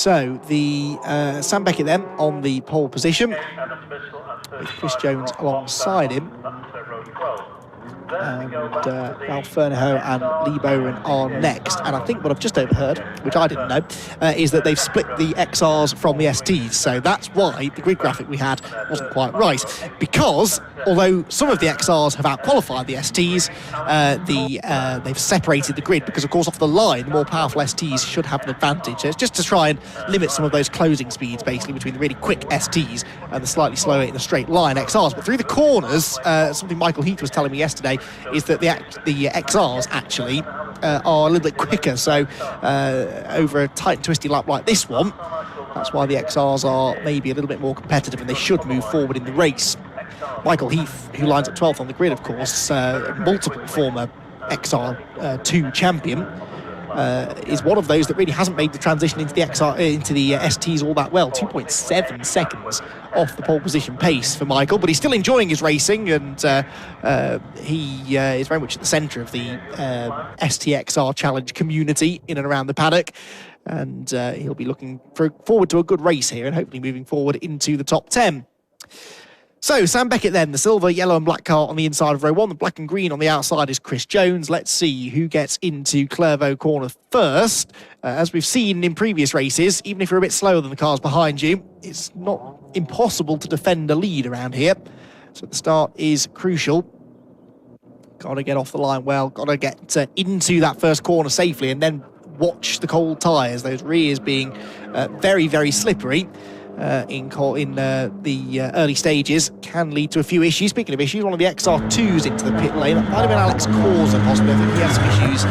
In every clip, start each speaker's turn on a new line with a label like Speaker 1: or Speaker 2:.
Speaker 1: So the Sam Beckett then on the pole position, with Chris Jones alongside him. And Ralph Fernahoe and Lee Bowen are next. And I think what I've just overheard, which I didn't know, is that they've split the XRs from the STs. So that's why the grid graphic we had wasn't quite right. Because although some of the XRs have outqualified the STs, they've separated the grid because, of course, off the line, the more powerful STs should have an advantage. So it's just to try and limit some of those closing speeds, basically, between the really quick STs and the slightly slower in the straight line XRs. But through the corners, something Michael Heath was telling me yesterday is that the XRs actually are a little bit quicker. So over a tight and twisty lap like this one, that's why the XRs are maybe a little bit more competitive and they should move forward in the race. Michael Heath, who lines up 12th on the grid, of course, multiple former XR2 champion, is one of those that really hasn't made the transition into the STs all that well. 2.7 seconds off the pole position pace for Michael, but he's still enjoying his racing, and he is very much at the centre of the STXR Challenge community in and around the paddock, and he'll be looking forward to a good race here and hopefully moving forward into the top 10. So, Sam Beckett then, the silver, yellow and black car on the inside of row 1. The black and green on the outside is Chris Jones. Let's see who gets into Clairvaux corner first. As we've seen in previous races, even if you're a bit slower than the cars behind you, it's not impossible to defend a lead around here. So the start is crucial. Got to get off the line well, got to get into that first corner safely, and then watch the cold tyres, those rears being very, very slippery. In the early stages can lead to a few issues. Speaking of issues, one of the XR2s into the pit lane. That might have been Alex Causa, possibly. I think he had some issues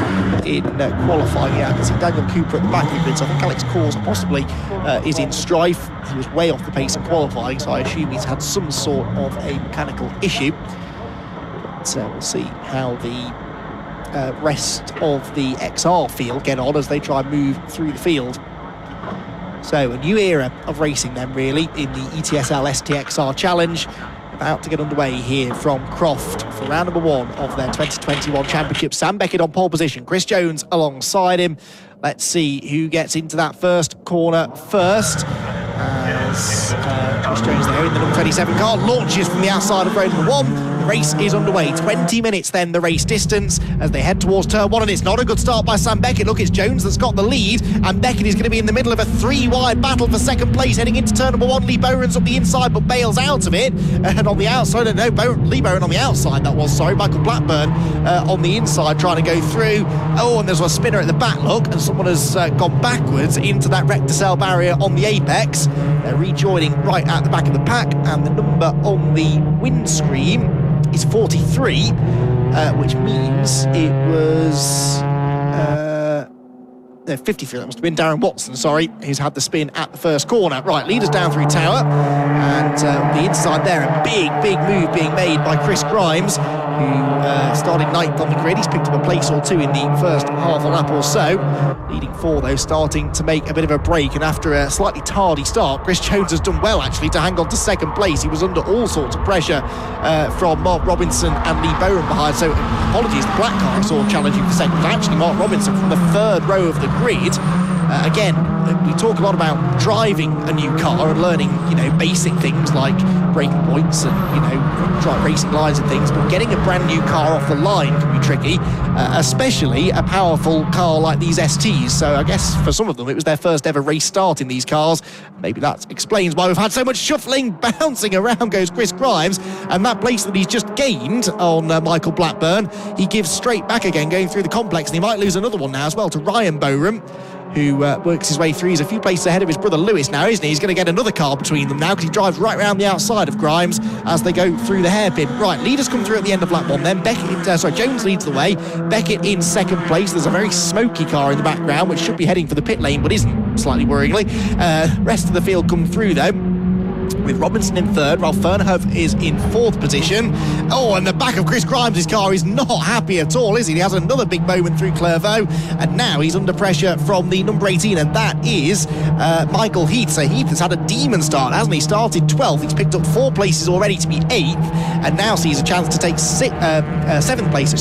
Speaker 1: in qualifying. Yeah, I can see Daniel Cooper at the back of the grid, so I think Alex Causa possibly is in strife. He was way off the pace in qualifying, so I assume he's had some sort of a mechanical issue. But we'll see how the rest of the XR field get on as they try and move through the field. So a new era of racing then, really, in the ETSL STXR Challenge. About to get underway here from Croft for round number 1 of their 2021 championship. Sam Beckett on pole position, Chris Jones alongside him. Let's see who gets into that first corner first. As Chris Jones there in the number 27 car launches from the outside of road number 1. The race is underway. 20 minutes then the race distance as they head towards turn 1, and it's not a good start by Sam Beckett. Look, it's Jones that's got the lead, and Beckett is going to be in the middle of a 3-wide battle for second place heading into turn number 1. Lee Bowen's up the inside but bails out of it, and on the outside, Lee Bowen on the outside, Michael Blackburn on the inside trying to go through. Oh, and there's a spinner at the back, look, and someone has gone backwards into that Recticel barrier on the apex. They're rejoining right at the back of the pack, and the number on the windscreen is 43, which means it was 53. That must have been Darren Watson, who's had the spin at the first corner. Right, leaders down through Tower, and the inside there, a big move being made by Chris Grimes, who started 9th on the grid. He's picked up a place or two in the first half a lap or so. Leading 4, though, starting to make a bit of a break, and after a slightly tardy start, Chris Jones has done well, actually, to hang on to second place. He was under all sorts of pressure from Mark Robinson and Lee Bowen behind, so apologies, the black car I saw challenging for second, but actually Mark Robinson from the 3rd row of the grid. Again, we talk a lot about driving a new car and learning, basic things like braking points and, racing lines and things, but getting a brand new car off the line can be tricky, especially a powerful car like these STs. So I guess for some of them, it was their first ever race start in these cars. Maybe that explains why we've had so much shuffling, bouncing around goes Chris Grimes, and that place that he's just gained on Michael Blackburn, he gives straight back again, going through the complex, and he might lose another one now as well to Ryan Borum, who works his way through. He's a few places ahead of his brother Lewis now, isn't he? He's going to get another car between them now because he drives right around the outside of Grimes as they go through the hairpin. Right, leaders come through at the end of lap 1 then. Jones leads the way. Beckett in second place. There's a very smoky car in the background which should be heading for the pit lane but isn't, slightly worryingly. Rest of the field come through though, with Robinson in 3rd. Ralph Fernahoe is in 4th position. Oh, and the back of Chris Grimes' car is not happy at all, is he? He has another big moment through Clairvaux, and now he's under pressure from the number 18, and that is Michael Heath. So Heath has had a demon start, hasn't he? Started 12th, he's picked up 4 places already to be 8th, and now sees a chance to take 7th place,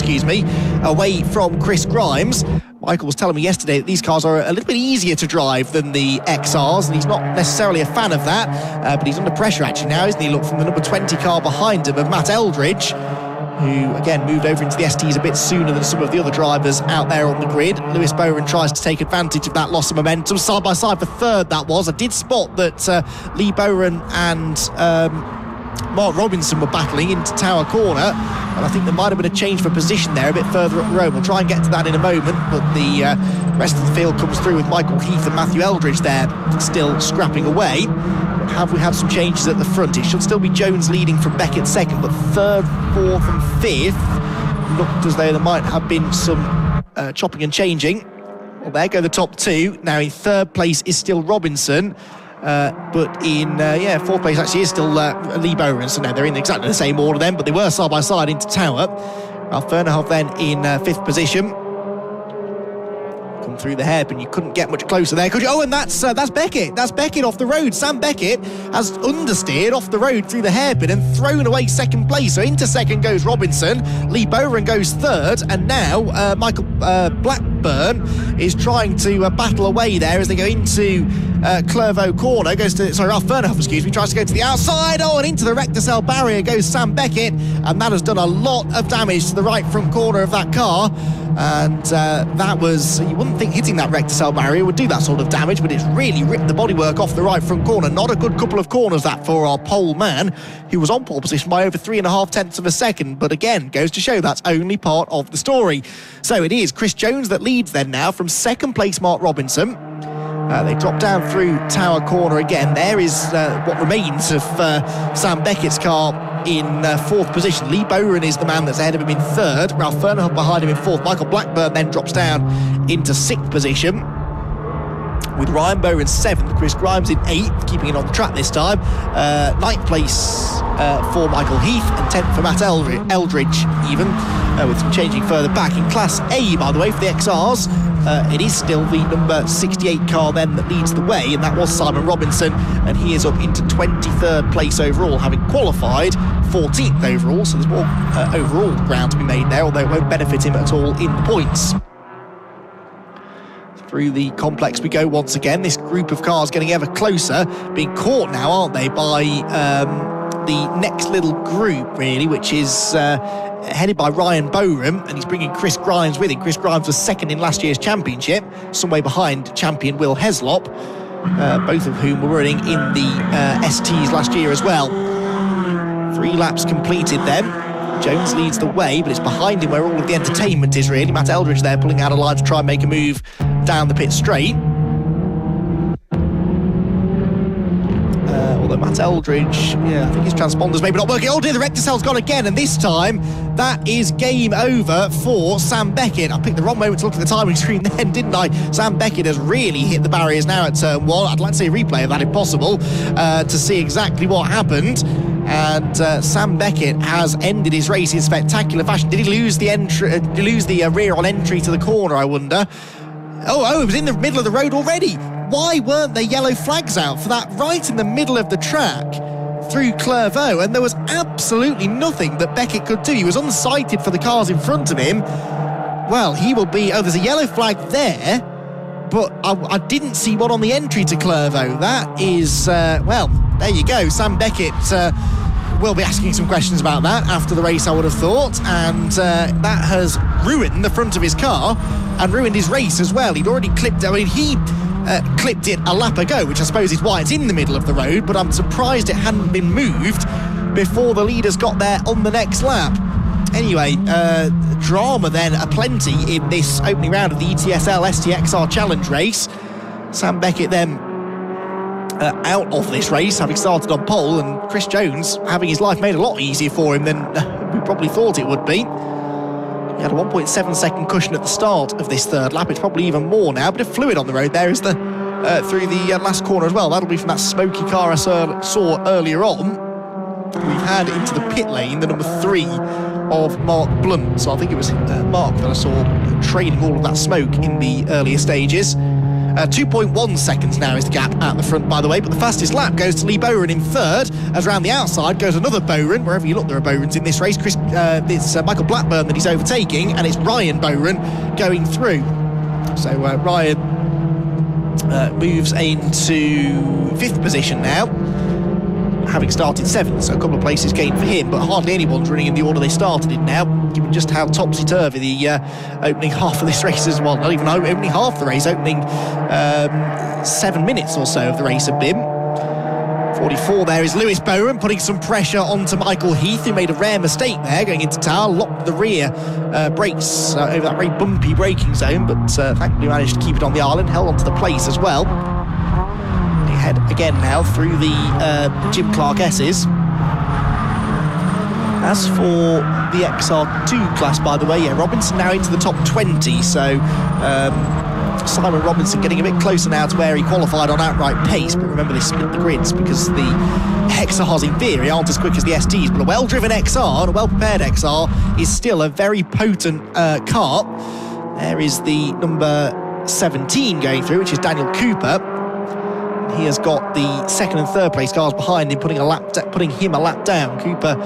Speaker 1: away from Chris Grimes. Michael was telling me yesterday that these cars are a little bit easier to drive than the XRs, and he's not necessarily a fan of that, but he's under pressure actually now, isn't he? Look, from the number 20 car behind him of Matt Eldridge, who again moved over into the STs a bit sooner than some of the other drivers out there on the grid. Lewis Bowen tries to take advantage of that loss of momentum. Side by side for third, that was. I did spot that Lee Bowen and Mark Robinson were battling into Tower Corner, and I think there might have been a change for position there a bit further up the road. We'll try and get to that in a moment, but the rest of the field comes through with Michael Heath and Matthew Eldridge there still scrapping away. Have we had some changes at the front? It should still be Jones leading from Beckett second, but third, fourth and fifth looked as though there might have been some chopping and changing. Well, there go the top two. Now in third place is still Robinson, but in fourth place actually is still Lee Bowen. So no, they're in exactly the same order then, but they were side by side into Tower. Ralph Fernhoff then in fifth position. Come through the hairpin, you couldn't get much closer there, could you? Oh, and that's Beckett. That's Beckett off the road. Sam Beckett has understeered off the road through the hairpin and thrown away second place. So into second goes Robinson. Lee Bowen goes third, and now Michael Blackburn is trying to battle away there as they go into Clervaux corner. Ralph Fernhoff, tries to go to the outside. Oh, and into the Rector-Cell barrier goes Sam Beckett, and that has done a lot of damage to the right front corner of that car. And that was, you wouldn't think hitting that Rector-Cell barrier would do that sort of damage, but it's really ripped the bodywork off the right front corner. Not a good couple of corners that for our pole man, who was on pole position by over 3.5 tenths of a second, but again, goes to show that's only part of the story. So it is Chris Jones that leads then now from second place Mark Robinson. They drop down through Tower Corner again. There is what remains of Sam Beckett's car in fourth position. Lee Bowen is the man that's ahead of him in third. Ralph Fernhoff behind him in fourth. Michael Blackburn then drops down into sixth position, with Ryan Bowen seventh, Chris Grimes in eighth, keeping it on the track this time. Ninth place for Michael Heath, and 10th for Matt Eldridge even, with some changing further back. In Class A, by the way, for the XRs, it is still the number 68 car then that leads the way, and that was Simon Robinson, and he is up into 23rd place overall, having qualified 14th overall, so there's more overall ground to be made there, although it won't benefit him at all in the points. Through the complex we go once again. This group of cars getting ever closer, being caught now, aren't they, by the next little group, really, which is headed by Ryan Bowen, and he's bringing Chris Grimes with him. Chris Grimes was second in last year's championship, some way behind champion Will Heslop, both of whom were running in the STs last year as well. 3 laps completed then. Jones leads the way, but it's behind him where all of the entertainment is, really. Matt Eldridge there pulling out a line to try and make a move down the pit straight. Although Matt Eldridge, I think his transponder's maybe not working. Oh dear, the Rector-Cell's gone again, and this time that is game over for Sam Beckett. I picked the wrong moment to look at the timing screen then, didn't I? Sam Beckett has really hit the barriers now at turn 1. I'd like to see a replay of that if possible, to see exactly what happened. And Sam Beckett has ended his race in spectacular fashion. Did he lose the rear on entry to the corner, I wonder? Oh, it was in the middle of the road already. Why weren't there yellow flags out for that right in the middle of the track through Clervaux? And there was absolutely nothing that Beckett could do. He was unsighted for the cars in front of him. Well, he will be... Oh, there's a yellow flag there, but I didn't see one on the entry to Clervaux. That is, well, there you go. Sam Beckett will be asking some questions about that after the race, I would have thought, and that has ruined the front of his car and ruined his race as well. He'd already clipped it. I mean, he clipped it a lap ago, which I suppose is why it's in the middle of the road, but I'm surprised it hadn't been moved before the leaders got there on the next lap. Anyway, drama then aplenty in this opening round of the ETSL STXR Challenge race. Sam Beckett then out of this race, having started on pole, and Chris Jones having his life made a lot easier for him than we probably thought it would be. He had a 1.7 second cushion at the start of this third lap. It's probably even more now, but a fluid on the road there is the through the last corner as well. That'll be from that smoky car I saw earlier on. We've had into the pit lane the number 3 of Mark Blunt, so I think it was Mark that I saw trailing all of that smoke in the earlier stages. 2.1 seconds now is the gap at the front, by the way, but the fastest lap goes to Lee Bowen in third, as around the outside goes another Bowen. Wherever you look, there are Bowens in this race. It's Michael Blackburn that he's overtaking, and it's Ryan Bowen going through. So Ryan moves into 5th position now, having started 7th, so a couple of places gained for him, but hardly anyone's running in the order they started in now, given just how topsy-turvy the opening half of this race is. Well, not even opening half the race, opening 7 minutes or so of the race have been. 44 there is Lewis Bowen, putting some pressure onto Michael Heath, who made a rare mistake there going into tower, locked the rear brakes over that very bumpy braking zone, but thankfully managed to keep it on the island, held onto the place as well. They head again now through the Jim Clark S's. As for the XR2 class, by the way, yeah, Robinson now into the top 20, so Simon Robinson getting a bit closer now to where he qualified on outright pace, but remember they split the grids because the XRs in theory aren't as quick as the STs, but a well-driven XR and a well-prepared XR is still a very potent car. There is the number 17 going through, which is Daniel Cooper. He has got the 2nd and 3rd place cars behind him, putting him a lap down. Cooper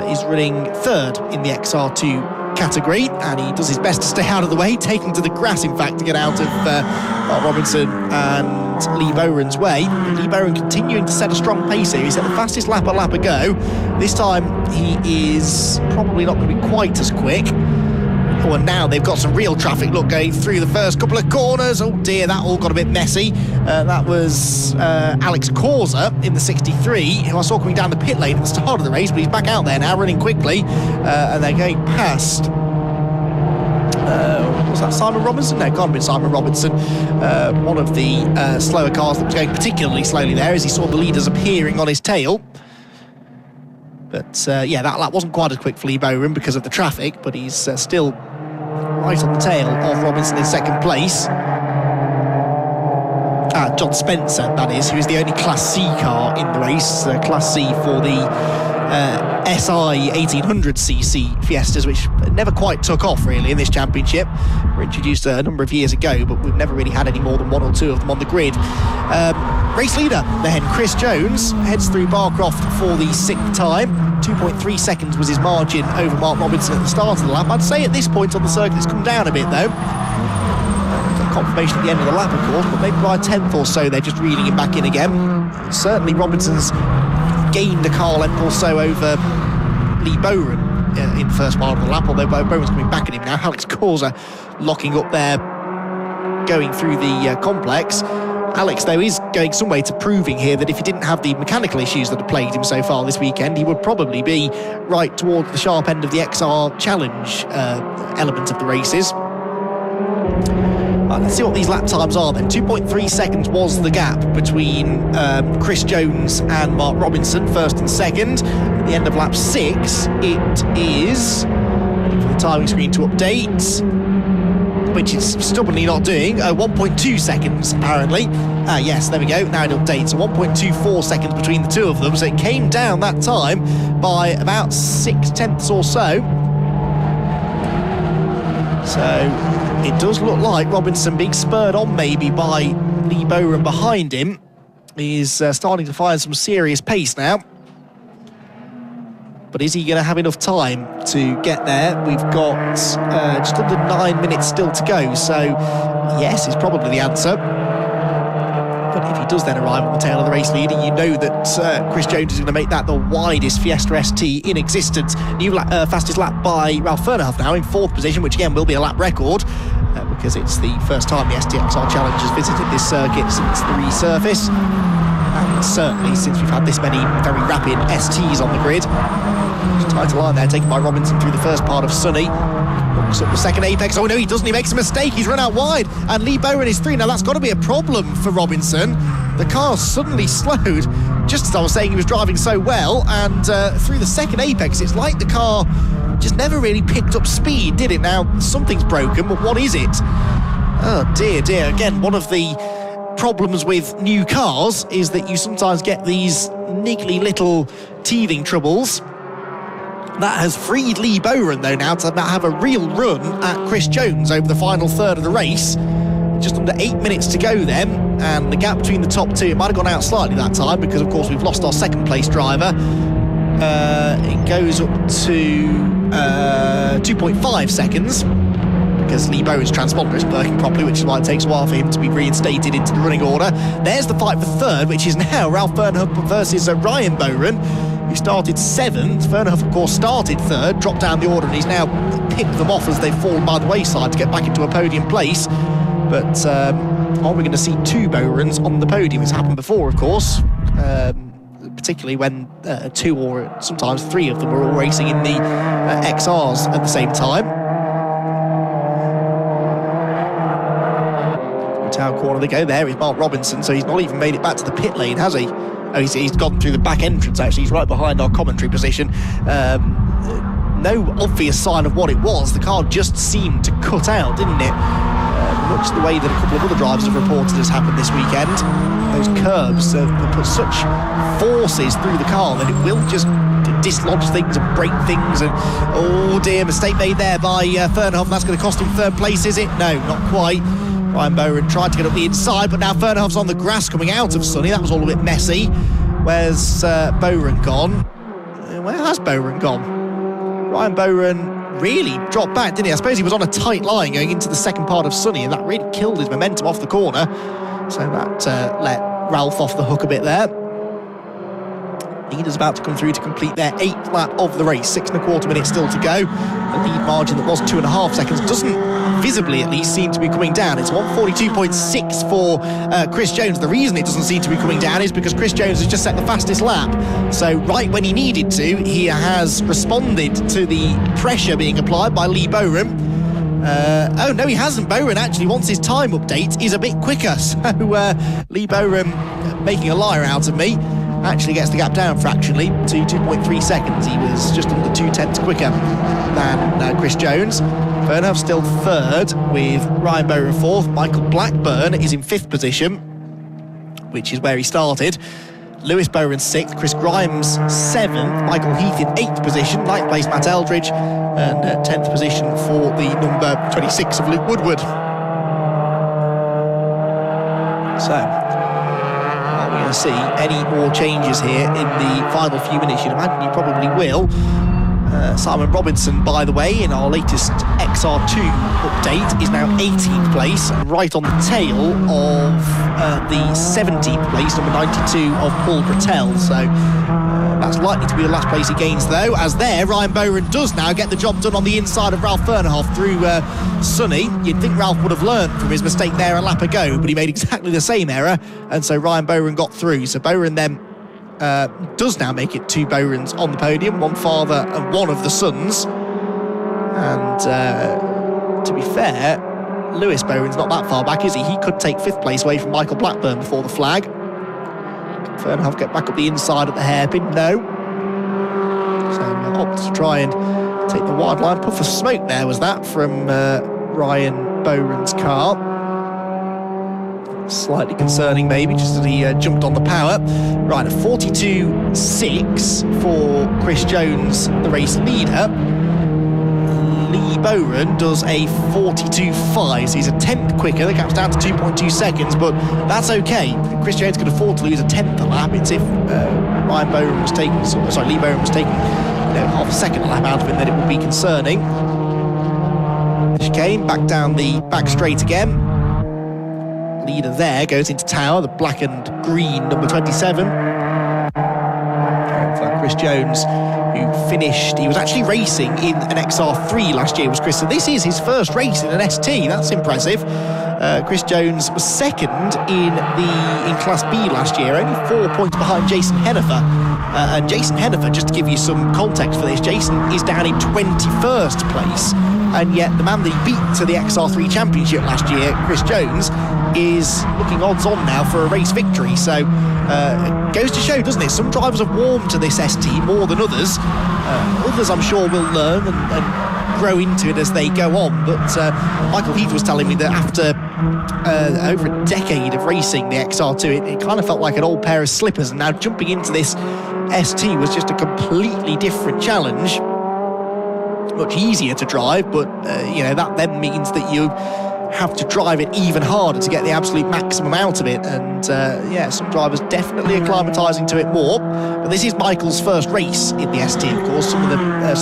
Speaker 1: is running 3rd in the XR2 category, and he does his best to stay out of the way, taking to the grass in fact to get out of Robinson and Lee Bowen's way. Lee Bowen continuing to set a strong pace here. He set the fastest lap a lap ago. This time he is probably not going to be quite as quick. Oh, and now they've got some real traffic, look, going through the first couple of corners. Oh dear, that all got a bit messy. That was Alex Causa in the 63, who I saw coming down the pit lane at the start of the race, but he's back out there now, running quickly, and they're going past... was that Simon Robinson? No, it can't have been Simon Robinson. One of the slower cars that was going particularly slowly there as he saw the leaders appearing on his tail. But yeah, that lap wasn't quite as quick for Lee Bowen because of the traffic, but he's still right on the tail of Robinson in 2nd place. John Spencer, that is, who is the only Class C car in the race. Class C for the SI 1800cc Fiestas, which never quite took off really in this championship. Were introduced a number of years ago, but we've never really had any more than 1 or 2 of them on the grid. Race leader then, Chris Jones, heads through Barcroft for the 6th time. 2.3 seconds was his margin over Mark Robinson at the start of the lap. I'd say at this point on the circuit it's come down a bit though. Confirmation at the end of the lap, of course, but maybe by a 10th or so they're just reeling him back in again. Certainly Robinson's gained a car length or so over Lee Bowen in the first part of the lap, although Bowen's coming back at him now. Alex Causa locking up there, going through the complex. Alex, though, is going some way to proving here that if he didn't have the mechanical issues that have plagued him so far this weekend, he would probably be right towards the sharp end of the XR Challenge element of the races. Let's see what these lap times are then. 2.3 seconds was the gap between Chris Jones and Mark Robinson, 1st and 2nd. At the end of lap 6, it is, waiting for the timing screen to update, which it's stubbornly not doing, 1.2 seconds apparently. Yes, there we go, now it updates. So 1.24 seconds between the two of them, so it came down that time by about 6/10 or so. So it does look like Robinson being spurred on maybe by Lee Bowen behind him. He's starting to find some serious pace now. But is he going to have enough time to get there? We've got just under 9 minutes still to go, so yes is probably the answer. But if he does then arrive on the tail of the race leader, you know that Chris Jones is going to make that the widest Fiesta ST in existence. New fastest lap by Ralph Fernhoff now in 4th position, which again will be a lap record because it's the first time the STXR Challenge has visited this circuit since the resurface. And certainly since we've had this many very rapid STs on the grid. Tighter line there taken by Robinson through the first part of Sunny. Looks up the 2nd apex. Oh no, he doesn't. He makes a mistake. He's run out wide. And Lee Bowen is 3. Now that's got to be a problem for Robinson. The car suddenly slowed, just as I was saying he was driving so well. And through the 2nd apex, it's like the car just never really picked up speed, did it? Now, something's broken, but what is it? Oh dear, dear. Again, one of the problems with new cars is that you sometimes get these niggly little teething troubles. That has freed Lee Bowen, though, now to have a real run at Chris Jones over the final third of the race. Just under 8 minutes to go then, and the gap between the top two, it might have gone out slightly that time because, of course, we've lost our 2nd place driver. It goes up to 2.5 seconds. because Lee Bowen's transponder isn't working properly, which is why it takes a while for him to be reinstated into the running order. There's the fight for third, which is now Ralph Fernhoff versus Ryan Bowen, who started 7th. Fernhoff, of course, started 3rd, dropped down the order, and he's now picked them off as they've fallen by the wayside to get back into a podium place. But are we going to see 2 Bowrens on the podium? It's happened before, of course, particularly when 2 or sometimes 3 of them are all racing in the XRs at the same time. Town corner they go. There is Mark Robinson, so he's not even made it back to the pit lane, has he? Oh, he's gone through the back entrance, actually. He's right behind our commentary position. No obvious sign of what it was. The car just seemed to cut out, didn't it? Much the way that a couple of other drivers have reported has happened this weekend. Those curbs have put such forces through the car that it will just dislodge things and break things. And oh dear, mistake made there by Fernhoff. That's going to cost him 3rd place, is it? No, not quite. Ryan Bowen tried to get up the inside, but now Fernhoff's on the grass coming out of Sunny. That was all a bit messy. Where's Bowen gone? Where has Bowen gone? Ryan Bowen really dropped back, didn't he? I suppose he was on a tight line going into the second part of Sunny, and that really killed his momentum off the corner. So that let Ralph off the hook a bit there. Leader's about to come through to complete their 8th lap of the race. 6.25 minutes still to go. The lead margin that was 2.5 seconds doesn't visibly at least seem to be coming down. It's 1:42.6 for Chris Jones. The reason it doesn't seem to be coming down is because Chris Jones has just set the fastest lap. So right when he needed to, he has responded to the pressure being applied by Lee Bowen. Oh no, he hasn't. Bowen actually, once his time update, is a bit quicker. So Lee Bowen, making a liar out of me, actually gets the gap down fractionally to 2.3 seconds. He was just under 2/10 quicker than Chris Jones. Fernhoff still 3rd, with Ryan Bowen 4th. Michael Blackburn is in 5th position, which is where he started. Lewis Bowen 6th, Chris Grimes 7th, Michael Heath in 8th position, 9th place Matt Eldridge, and 10th position for the number 26 of Luke Woodward. So, are we going to see any more changes here in the final few minutes? You'd imagine you probably will. Simon Robinson, by the way, in our latest XR2 update, is now 18th place, right on the tail of the 17th place, number 92 of Paul Brattel. So that's likely to be the last place he gains, though, as there, Ryan Bowen does now get the job done on the inside of Ralph Fernhoff through Sunny. You'd think Ralph would have learned from his mistake there a lap ago, but he made exactly the same error, and so Ryan Bowen got through. So Bowen then does now make it 2 Bowrens on the podium, one father and one of the sons. And to be fair, Lewis Bowen's not that far back, is he? He could take 5th place away from Michael Blackburn before the flag. Can Fernhoff get back up the inside at the hairpin? No. So we'll opt to try and take the wide line. Puff of smoke there was that from Ryan Bowen's car. Slightly concerning maybe, just as he jumped on the power. Right, a 42.6 for Chris Jones, the race leader. Lee Bowen does a 42.5, so he's a 10th quicker. The gap's down to 2.2 seconds, but that's okay. Chris Jones could afford to lose a 10th a lap. It's if Lee Bowen was taking half a second a lap out of him, then it would be concerning. Chicane, back down the back straight again. Leader there goes into tower, the black and green number 27. For Chris Jones, who finished, he was actually racing in an XR3 last year, was Chris, so this is his first race in an ST. That's impressive. Chris Jones was 2nd in Class B last year, only 4 points behind Jason Hennifer. And Jason Hennifer, just to give you some context for this, Jason is down in 21st place, and yet the man that he beat to the XR3 Championship last year, Chris Jones, is looking odds on now for a race victory. So it goes to show, doesn't it? Some drivers have warmed to this ST more than others. Others, I'm sure, will learn and grow into it as they go on. But Michael Heath was telling me that after over a decade of racing the XR2, it kind of felt like an old pair of slippers, and now jumping into this ST was just a completely different challenge. Much easier to drive, but that then means that you have to drive it even harder to get the absolute maximum out of it. And yeah, some drivers definitely acclimatising to it more. But this is Michael's first race in the ST, of course. Some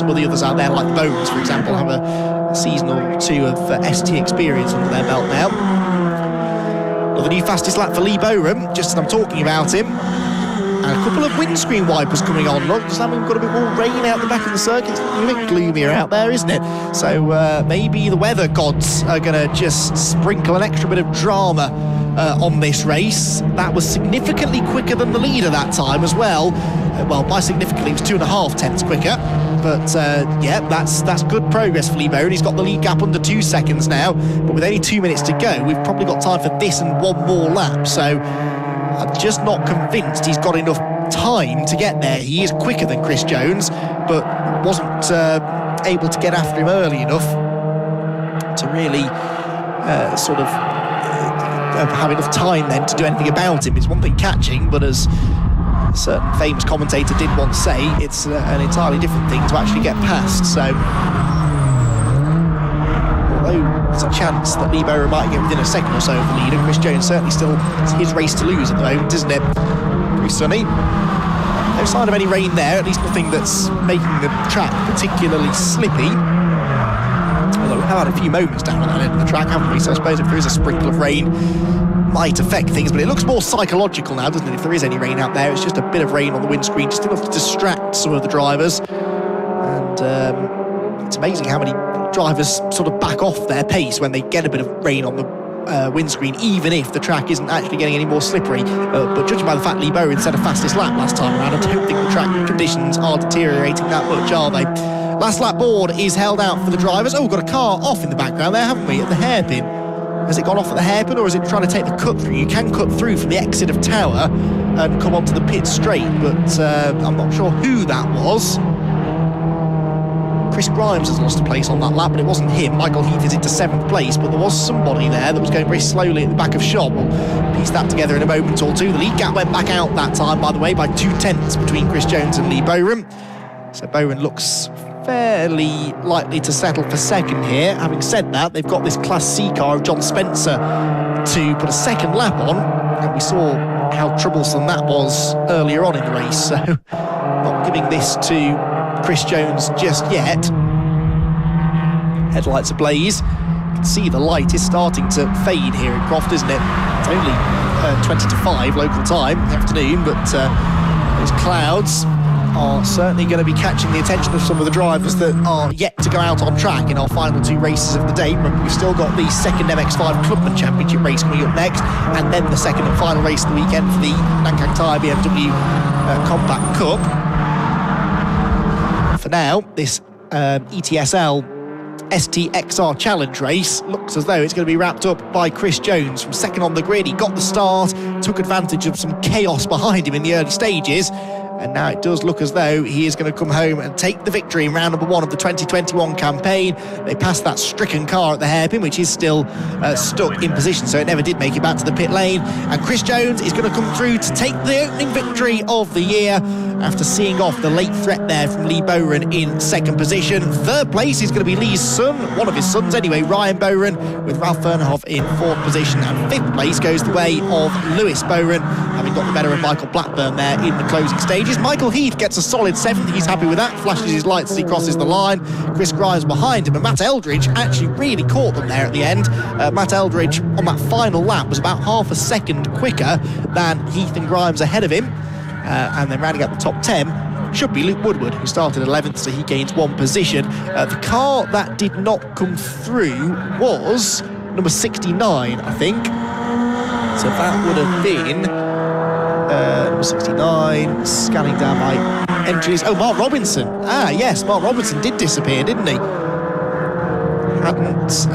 Speaker 1: of the others out there, like the Bones, for example, have a season or two of ST experience under their belt now. Well, the new fastest lap for Lee Bowen, just as I'm talking about him. And a couple of windscreen wipers coming on. Look, just having got a bit more rain out the back of the circuit. It's a bit gloomier out there, isn't it? So maybe the weather gods are going to just sprinkle an extra bit of drama on this race. That was significantly quicker than the leader that time as well. Well, by significantly, it was 2.5 tenths quicker. But yeah, that's good progress for Lee Bowen. He's got the lead gap under 2 seconds now. But with only 2 minutes to go, we've probably got time for this and one more lap. So I'm just not convinced he's got enough time to get there. He is quicker than Chris Jones, but wasn't able to get after him early enough to really have enough time then to do anything about him. It's one thing catching, but as a certain famous commentator did once say, it's an entirely different thing to actually get past. So there's a chance that Lee Bowen might get within a second or so of the lead, and Chris Jones certainly still, it's his race to lose at the moment, isn't it? Pretty sunny. No sign of any rain there, at least nothing that's making the track particularly slippy. Although we have had a few moments down at that end of the track, haven't we? So I suppose if there is a sprinkle of rain, might affect things, but it looks more psychological now, doesn't it? If there is any rain out there, it's just a bit of rain on the windscreen, just enough to distract some of the drivers. And it's amazing how many drivers sort of back off their pace when they get a bit of rain on the windscreen, even if the track isn't actually getting any more slippery. But judging by the fact Lee Bowen set a fastest lap last time around, I don't think the track conditions are deteriorating that much, are they? Last lap board is held out for the drivers. Oh, we've got a car off in the background there, haven't we, at the hairpin? Has it gone off at the hairpin, or is it trying to take the cut through? You can cut through from the exit of Tower and come onto the pit straight, but I'm not sure who that was. Chris Grimes has lost a place on that lap, but it wasn't him. Michael Heath is into 7th place, but there was somebody there that was going very slowly at the back of shop. We'll piece that together in a moment or two. The lead gap went back out that time, by the way, by 2 tenths between Chris Jones and Lee Bowen. So Bowen looks fairly likely to settle for second here. Having said that, they've got this Class C car of John Spencer to put a second lap on, and we saw how troublesome that was earlier on in the race, so not giving this to Chris Jones just yet. Headlights ablaze. You can see the light is starting to fade here in Croft, isn't it? It's only 20 to 5 local time in the afternoon, but those clouds are certainly going to be catching the attention of some of the drivers that are yet to go out on track in our final 2 races of the day. Remember, we've still got the second MX5 Clubman Championship race coming up next, and then the second and final race of the weekend for the Nankang Tyre BMW Compact Cup. For now, this ETSL STXR Challenge race looks as though it's going to be wrapped up by Chris Jones from second on the grid. He got the start, took advantage of some chaos behind him in the early stages, and now it does look as though he is going to come home and take the victory in round number 1 of the 2021 campaign. They passed that stricken car at the hairpin, which is still stuck in position, so it never did make it back to the pit lane. And Chris Jones is going to come through to take the opening victory of the year after seeing off the late threat there from Lee Bowen in second position. Third place is going to be Lee's son, one of his sons anyway, Ryan Bowen, with Ralph Fernhoff in 4th position. And 5th place goes the way of Lewis Bowen, having got the better of Michael Blackburn there in the closing stages. Michael Heath gets a solid 7th. He's happy with that, flashes his lights as he crosses the line. Chris Grimes behind him, and Matt Eldridge actually really caught them there at the end. Matt Eldridge on that final lap was about half a second quicker than Heath and Grimes ahead of him. And then rounding out the top 10 should be Luke Woodward, who started 11th, so he gains 1 position. The car that did not come through was number 69, I think. So that would have been number 69, scanning down my entries. Oh, Mark Robinson. Ah, yes, Mark Robinson did disappear, didn't he? Hadn't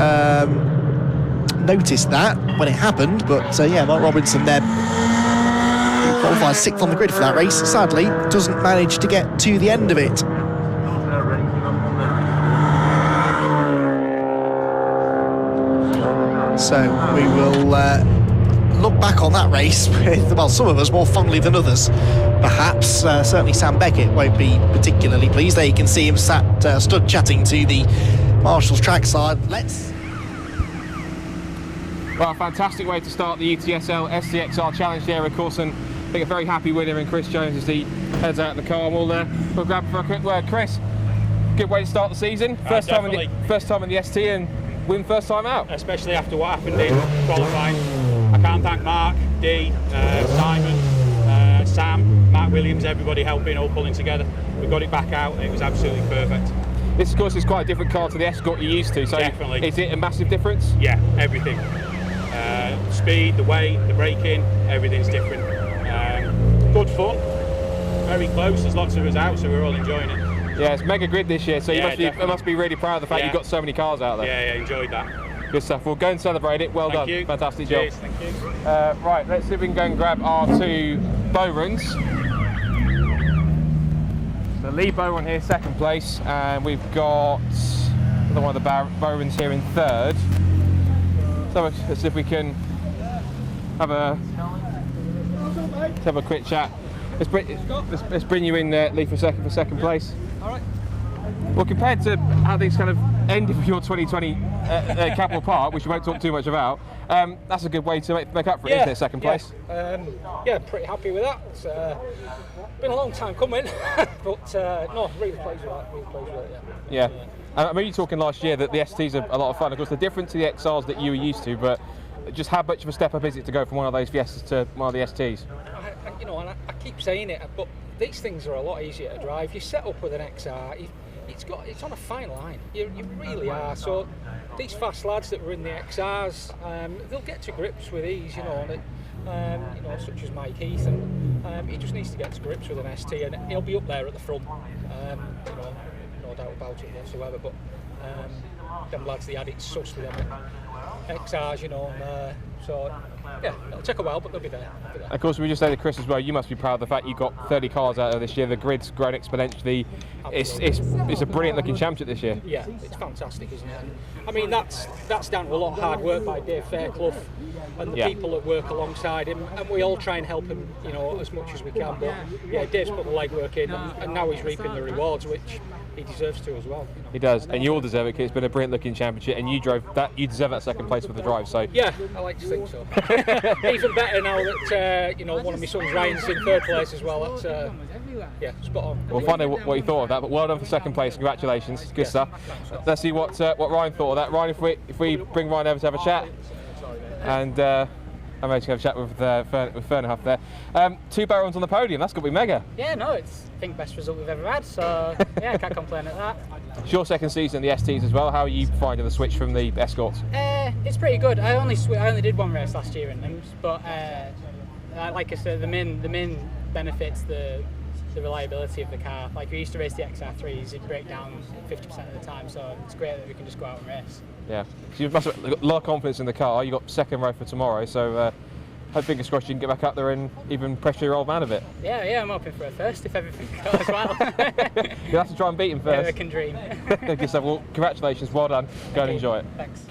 Speaker 1: noticed that when it happened, but yeah, Mark Robinson then qualified 6th on the grid for that race. Sadly, doesn't manage to get to the end of it. So we will look back on that race with, well, some of us more fondly than others, perhaps. Certainly Sam Beckett won't be particularly pleased. There you can see him stood chatting to the Marshall's trackside.
Speaker 2: Well, a fantastic way to start the ETSL SCXR Challenge there, of course, and I think a very happy winner in Chris Jones as he heads out in the car. And we'll grab him for a quick word. Chris, good way to start the season. First time in the ST and win first time out.
Speaker 3: Especially after what happened in qualifying. I can't thank Mark, Dee, Simon, Sam, Matt Williams, everybody helping, all pulling together. We got it back out and it was absolutely perfect.
Speaker 2: This, of course, is quite a different car to the Escort you're used to, so
Speaker 3: definitely.
Speaker 2: Is it a massive difference?
Speaker 3: Yeah, everything. Speed, the weight, the braking, everything's different. Good fun, very close, there's lots of us out, so we're all enjoying it.
Speaker 2: Yeah, it's mega grid this year, so you must be really proud of the fact you've got so many cars out there.
Speaker 3: Yeah, enjoyed that.
Speaker 2: Good stuff. We'll go and celebrate it. Well done.
Speaker 3: You.
Speaker 2: Fantastic
Speaker 3: Cheers.
Speaker 2: job.
Speaker 3: Thank you.
Speaker 2: Right, let's see if we can go and grab our two Bowruns. So Lee Bowrun here, second place, and we've got another one of the Bowruns here in third. So let's see if we can have a quick chat. Let's bring you in, Lee, for second place.
Speaker 4: All right.
Speaker 2: Well, compared to how things kind of ended with your 2020 Capital Park, which we won't talk too much about, that's a good way to make up for it, isn't it, second place?
Speaker 4: Yeah, pretty happy with that. It's been a long time coming, but no, really pleased with that.
Speaker 2: Yeah. I remember you talking last year that the STs are a lot of fun. Of course, they're different to the XRs that you were used to, but just how much of a step up is it to go from one of those Fiestas to one of the STs?
Speaker 4: And I keep saying it, but these things are a lot easier to drive. You set up with an XR, it's on a fine line. You really are. So these fast lads that were in the XRs, they'll get to grips with these, such as Mike Heath, and he just needs to get to grips with an ST, and he'll be up there at the front. No doubt about it whatsoever. But them lads, they had it sus with them XRs, so yeah, it'll take a while, but they'll be there.
Speaker 2: Of course, we just say to Chris as well, you must be proud of the fact you got 30 cars out of this year. The grid's grown exponentially. It's a brilliant looking championship this year.
Speaker 4: Yeah, it's fantastic, isn't it? I mean, that's down to a lot of hard work by Dave Fairclough and the people that work alongside him, and we all try and help him, as much as we can. But yeah, Dave's put the legwork in, and now he's reaping the rewards, which he deserves to as well.
Speaker 2: He does, and you all deserve it, because it's been a brilliant looking championship, and you drove that. You deserve that second place for the drive. So
Speaker 4: yeah, I like to think so. Even better now that one of my sons Ryan's in third place as well. That's yeah, spot on.
Speaker 2: We'll find out what you thought of that, but well done for second place. Congratulations, good stuff. Let's see what Ryan thought of that. Ryan, if we bring Ryan over to have a chat, and I'm going to have a chat with Fernerhuff there. Two Bowruns on the podium. That's got to be mega.
Speaker 5: Yeah, no, it's I think best result we've ever had. So yeah, I can't complain at that.
Speaker 2: It's your second season in the STs as well. How are you finding the switch from the Escorts?
Speaker 5: It's pretty good. I only did one race last year in them, but like I said, the main benefits the reliability of the car. Like we used to race the XR3s, it'd break down 50% of the time, so it's great that we can just go out and race.
Speaker 2: Yeah, so you must have got a lot of confidence in the car. You got second row for tomorrow, so hope fingers crossed you can get back up there and even pressure your old man a bit.
Speaker 5: Yeah, I'm hoping for a first if everything goes well.
Speaker 2: You'll have to try and beat him first.
Speaker 5: Yeah, I can dream.
Speaker 2: Good stuff. Well, congratulations, well done. Go and enjoy it.
Speaker 5: Thanks.